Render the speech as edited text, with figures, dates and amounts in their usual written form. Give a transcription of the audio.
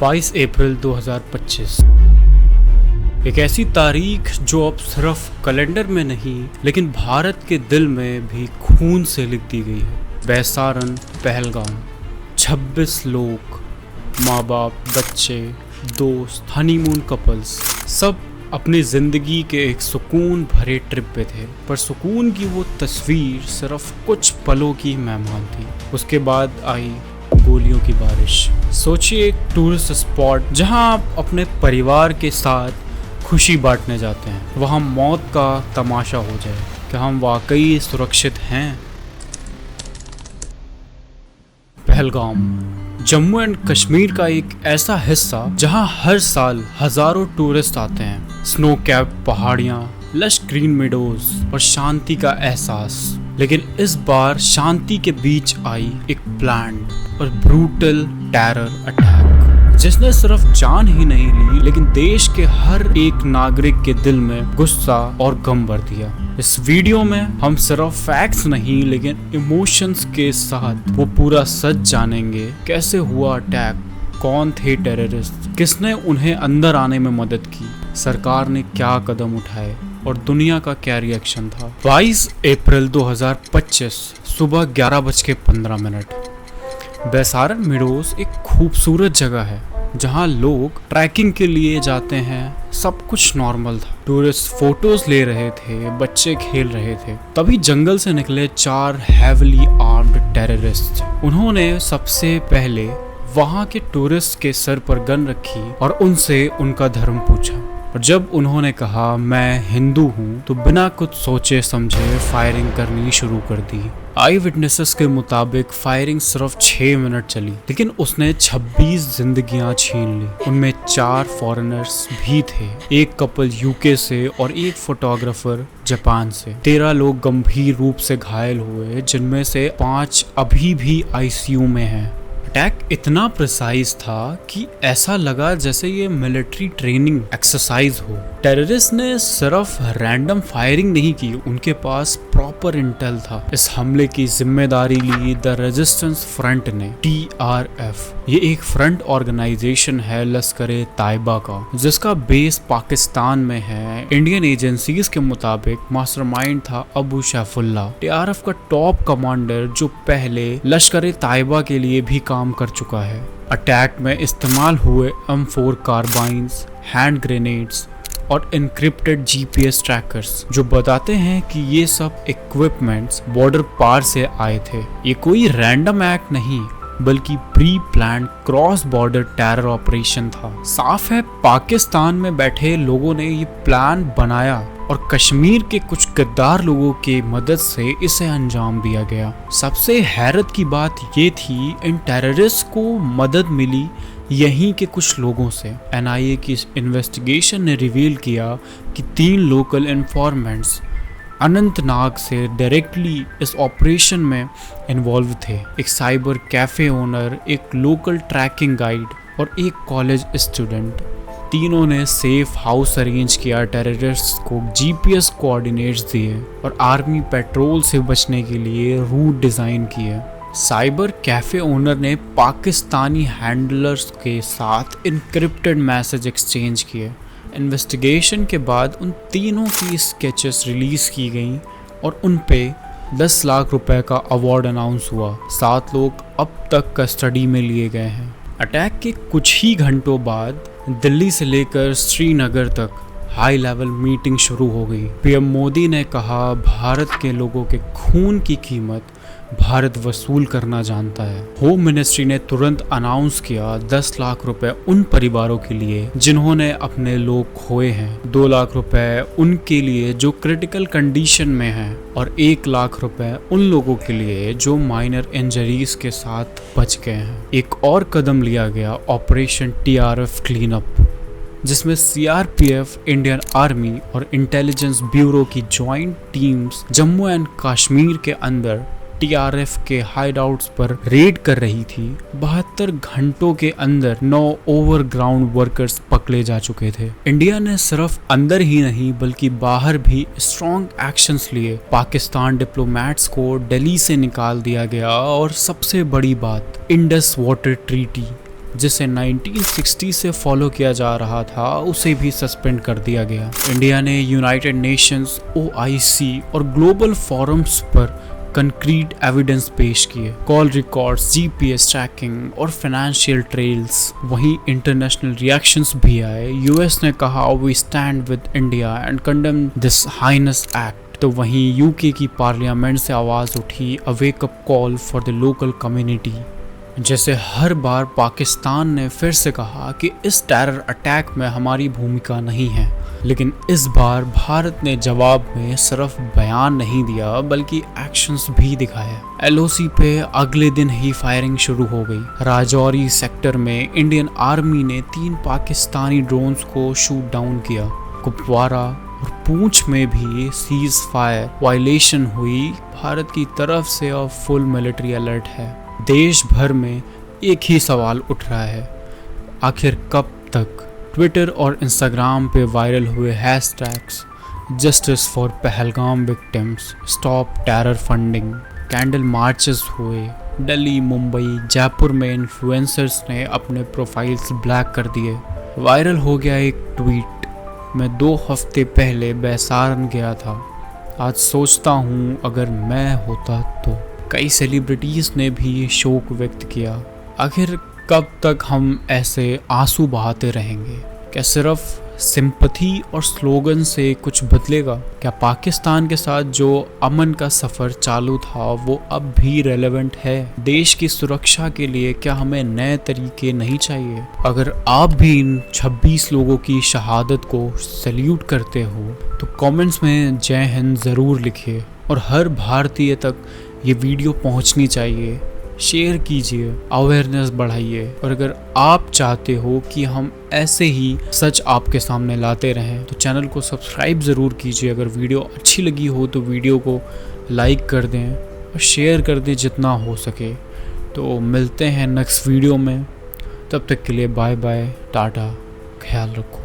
22 अप्रैल 2025 एक ऐसी तारीख जो अब सिर्फ कैलेंडर में नहीं लेकिन भारत के दिल में भी खून से लिख दी गई है। बैसारन पहलगाम, 26 लोग, माँ बाप, बच्चे, दोस्त, हनीमून कपल्स, सब अपनी ज़िंदगी के एक सुकून भरे ट्रिप पे थे। पर सुकून की वो तस्वीर सिर्फ कुछ पलों की मेहमान थी। उसके बाद आई गोलियों की बारिश। सोचिए एक टूरिस्ट स्पॉट जहां आप अपने परिवार के साथ खुशी बांटने जाते हैं, वहां मौत का तमाशा हो जाए। क्या हम वाकई सुरक्षित हैं? पहलगाम, जम्मू एंड कश्मीर का एक ऐसा हिस्सा जहां हर साल हजारों टूरिस्ट आते हैं। स्नो कैप पहाड़ियां, लश ग्रीन मेडोज और शांति का एहसास। लेकिन इस बार शांति के बीच आई एक प्लान्ड और ब्रूटल टेरर अटैक, जिसने सिर्फ जान ही नहीं ली लेकिन देश के हर एक नागरिक के दिल में गुस्सा और गम भर दिया। इस वीडियो में हम सिर्फ फैक्ट्स नहीं लेकिन इमोशंस के साथ वो पूरा सच जानेंगे। कैसे हुआ अटैक, कौन थे टेररिस्ट, किसने उन्हें अंदर आने में मदद की, सरकार ने क्या कदम उठाए और दुनिया का क्या रिएक्शन था। 22 अप्रैल 2025 सुबह 11:15। बैसारन मेडोज एक खूबसूरत जगह है जहां लोग ट्रैकिंग के लिए जाते हैं। सब कुछ नॉर्मल था। टूरिस्ट फोटोज ले रहे थे, बच्चे खेल रहे थे। तभी जंगल से निकले 4 हैवीली आर्म्ड टेररिस्ट। उन्होंने सबसे पहले वहां के टूरिस्ट के सर पर गन रखी और उनसे उनका धर्म पूछा। और जब उन्होंने कहा मैं हिंदू हूँ तो बिना कुछ सोचे समझे फायरिंग करनी शुरू कर दी। आई विटनेसेस के मुताबिक फायरिंग सिर्फ 6 मिनट चली लेकिन उसने 26 जिंदगियां छीन ली। उनमें 4 फॉरेनर्स भी थे, एक कपल यूके से और एक फोटोग्राफर जापान से। 13 लोग गंभीर रूप से घायल हुए, जिनमें से 5 अभी भी आईसीयू में हैं। अटैक इतना प्रिसाइज था कि ऐसा लगा जैसे ये मिलिट्री ट्रेनिंग एक्सरसाइज हो। टेररिस्ट ने सिर्फ रैंडम फायरिंग नहीं की, उनके पास प्रॉपर इंटेल था। इस हमले की जिम्मेदारी ली द रेजिस्टेंस फ्रंट ने, TRF। ये एक फ्रंट ऑर्गेनाइजेशन है लश्कर-ए तैयबा का, जिसका बेस पाकिस्तान में है। इंडियन एजेंसीज के मुताबिक मास्टरमाइंड था अबू सैफुल्लाह, TRF का टॉप कमांडर जो पहले लश्कर-ए तैयबा के लिए भी काम कर चुका है। अटैक में इस्तेमाल हुए M4 कार्बाइन्स, हैंड ग्रेनेड्स और इनक्रिप्टेड GPS ट्रैकर्स जो बताते हैं कि ये सब इक्विपमेंट्स बॉर्डर पार से आए थे। ये कोई रैंडम एक्ट नहीं बल्कि pre planned cross border terror operation था। साफ है पाकिस्तान में बैठे लोगों ने ये प्लान बनाया और कश्मीर के कुछ गद्दार लोगों की मदद से इसे अंजाम दिया गया। सबसे हैरत की बात ये थी इन टेररिस्ट को मदद मिली यहीं के कुछ लोगों से। NIA की इन्वेस्टिगेशन ने रिवील किया कि 3 लोकल इन्फॉर्मेंट्स अनंतनाग से डायरेक्टली इस ऑपरेशन में इन्वॉल्व थे। एक साइबर कैफे ओनर, एक लोकल ट्रैकिंग गाइड और एक कॉलेज स्टूडेंट। तीनों ने सेफ हाउस अरेंज किया, टेररिस्ट को GPS कोऑर्डिनेट्स दिए और आर्मी पेट्रोल से बचने के लिए रूट डिज़ाइन किए। साइबर कैफे ओनर ने पाकिस्तानी हैंडलर्स के साथ इनक्रिप्टेड मैसेज एक्सचेंज किए। इन्वेस्टिगेशन के बाद उन तीनों की स्केचेस रिलीज की गई और उन पे 10 लाख रुपए का अवार्ड अनाउंस हुआ। 7 लोग अब तक कस्टडी में लिए गए हैं। अटैक के कुछ ही घंटों बाद दिल्ली से लेकर श्रीनगर तक हाई लेवल मीटिंग शुरू हो गई। PM मोदी ने कहा भारत के लोगों के खून की कीमत भारत वसूल करना जानता है। होम मिनिस्ट्री ने तुरंत अनाउंस किया 10 लाख रुपए उन परिवारों के लिए जिन्होंने अपने लोग खोए हैं, 2 लाख रुपए उनके लिए जो क्रिटिकल कंडीशन में हैं और 1 लाख रुपए उन लोगों के लिए जो माइनर इंजरीज के साथ बच गए हैं। एक और कदम लिया गया, ऑपरेशन TRF क्लीन अप, जिसमें CRPF, इंडियन आर्मी और इंटेलिजेंस ब्यूरो की joint teams Jammu and Kashmir के अंदर TRF के हाइडआउट्स पर रेड कर रही थी। 72 घंटों के अंदर 9 ओवरग्राउंड वर्कर्स पकड़े जा चुके थे। इंडिया ने सिर्फ अंदर ही नहीं बल्कि बाहर भी स्ट्रॉन्ग एक्शंस लिए। पाकिस्तान डिप्लोमेट्स को दिल्ली से निकाल दिया गया और सबसे बड़ी बात, इंडस वाटर ट्रीटी जिसे 1960 से फॉलो किया जा रहा था उसे भी सस्पेंड कर दिया गया। इंडिया ने यूनाइटेड नेशंस, OIC और ग्लोबल फोरम्स पर कंक्रीट एविडेंस पेश किए, कॉल रिकॉर्ड्स, GPS ट्रैकिंग और फाइनेंशियल ट्रेल्स। वहीं इंटरनेशनल रिएक्शंस भी आए। US ने कहा we stand with India and condemn this heinous act. तो वहीं UK की पार्लियामेंट से आवाज़ उठी, a wake up call for the local community. जैसे हर बार पाकिस्तान ने फिर से कहा कि इस टेरर अटैक में हमारी भूमिका नहीं है, लेकिन इस बार भारत ने जवाब में सिर्फ बयान नहीं दिया बल्कि एक्शंस भी दिखाए। LOC पे अगले दिन ही फायरिंग शुरू हो गई। राजौरी सेक्टर में इंडियन आर्मी ने 3 पाकिस्तानी ड्रोन्स को शूट डाउन किया। कुपवारा और पूंछ में भी सीज फायर वायलेशन हुई। भारत की तरफ से अब फुल मिलिट्री अलर्ट है। देश भर में एक ही सवाल उठ रहा है, आखिर कब तक? ट्विटर और इंस्टाग्राम पे वायरल हुए hashtags justice for Pahalgam victims, stop terror funding, candle marches हुए। दिल्ली, मुंबई, जयपुर में इन्फ्लुएंसर्स ने अपने प्रोफाइल्स ब्लैक कर दिए। वायरल हो गया एक ट्वीट, मैं 2 हफ्ते पहले बैसारन गया था, आज सोचता हूँ अगर मैं होता तो। कई सेलिब्रिटीज़ ने भी शोक व्यक्त किया। आखिर कब तक हम ऐसे आंसू बहाते रहेंगे? क्या सिर्फ सिंपैथी और स्लोगन से कुछ बदलेगा? क्या पाकिस्तान के साथ जो अमन का सफ़र चालू था वो अब भी रेलेवेंट है? देश की सुरक्षा के लिए क्या हमें नए तरीके नहीं चाहिए? अगर आप भी इन 26 लोगों की शहादत को सैल्यूट करते हो तो कमेंट्स में जय हिंद ज़रूर लिखिए और हर भारतीय तक ये वीडियो पहुंचनी चाहिए। शेयर कीजिए, अवेयरनेस बढ़ाइए। और अगर आप चाहते हो कि हम ऐसे ही सच आपके सामने लाते रहें तो चैनल को सब्सक्राइब ज़रूर कीजिए। अगर वीडियो अच्छी लगी हो तो वीडियो को लाइक कर दें और शेयर कर दें जितना हो सके। तो मिलते हैं नेक्स्ट वीडियो में, तब तक के लिए बाय बाय, टाटा, ख्याल रखो।